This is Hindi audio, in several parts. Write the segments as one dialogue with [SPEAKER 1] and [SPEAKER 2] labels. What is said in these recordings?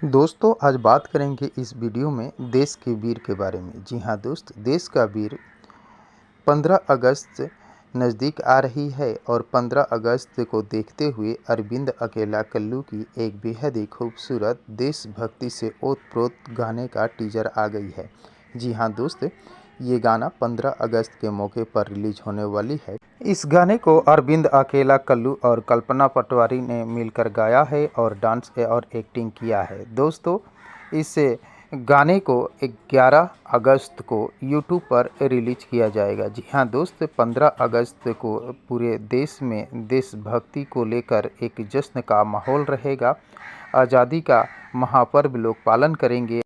[SPEAKER 1] दोस्तों आज बात करेंगे इस वीडियो में देश के वीर के बारे में। जी हाँ दोस्त, देश का वीर 15 अगस्त नज़दीक आ रही है और 15 अगस्त को देखते हुए अरविंद अकेला कल्लू की एक बेहद ही खूबसूरत देशभक्ति से ओत-प्रोत गाने का टीजर आ गई है। जी हाँ दोस्त, ये गाना 15 अगस्त के मौके पर रिलीज होने वाली है। इस गाने को अरविंद अकेला कल्लू और कल्पना पटवारी ने मिलकर गाया है और डांस और एक्टिंग किया है। दोस्तों इस गाने को 11 अगस्त को यूट्यूब पर रिलीज किया जाएगा। जी हाँ दोस्त, 15 अगस्त को पूरे देश में देशभक्ति को लेकर एक जश्न का माहौल रहेगा। आज़ादी का महापर्व लोग पालन करेंगे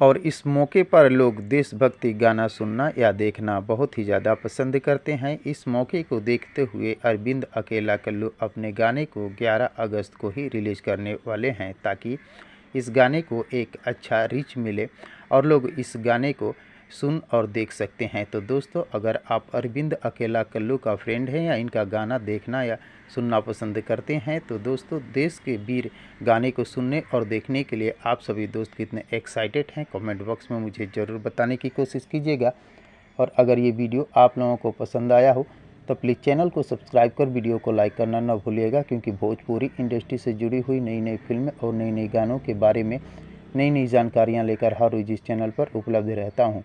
[SPEAKER 1] और इस मौके पर लोग देशभक्ति गाना सुनना या देखना बहुत ही ज़्यादा पसंद करते हैं। इस मौके को देखते हुए अरविंद अकेला कल्लू अपने गाने को 11 अगस्त को ही रिलीज़ करने वाले हैं ताकि इस गाने को एक अच्छा रीच मिले और लोग इस गाने को सुन और देख सकते हैं। तो दोस्तों अगर आप अरविंद अकेला कल्लू का फ्रेंड हैं या इनका गाना देखना या सुनना पसंद करते हैं तो दोस्तों देश के वीर गाने को सुनने और देखने के लिए आप सभी दोस्त कितने एक्साइटेड हैं कमेंट बॉक्स में मुझे ज़रूर बताने की कोशिश कीजिएगा। और अगर ये वीडियो आप लोगों को पसंद आया हो तो प्लीज़ चैनल को सब्सक्राइब कर वीडियो को लाइक करना न भूलिएगा, क्योंकि भोजपुरी इंडस्ट्री से जुड़ी हुई नई नई फिल्में और नई नई गानों के बारे में नई नई जानकारियाँ लेकर हर रोज़ इस चैनल पर उपलब्ध रहता हूँ।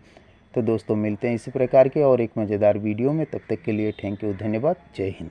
[SPEAKER 1] तो दोस्तों मिलते हैं इसी प्रकार के और एक मज़ेदार वीडियो में, तब तक के लिए थैंक यू, धन्यवाद, जय हिंद।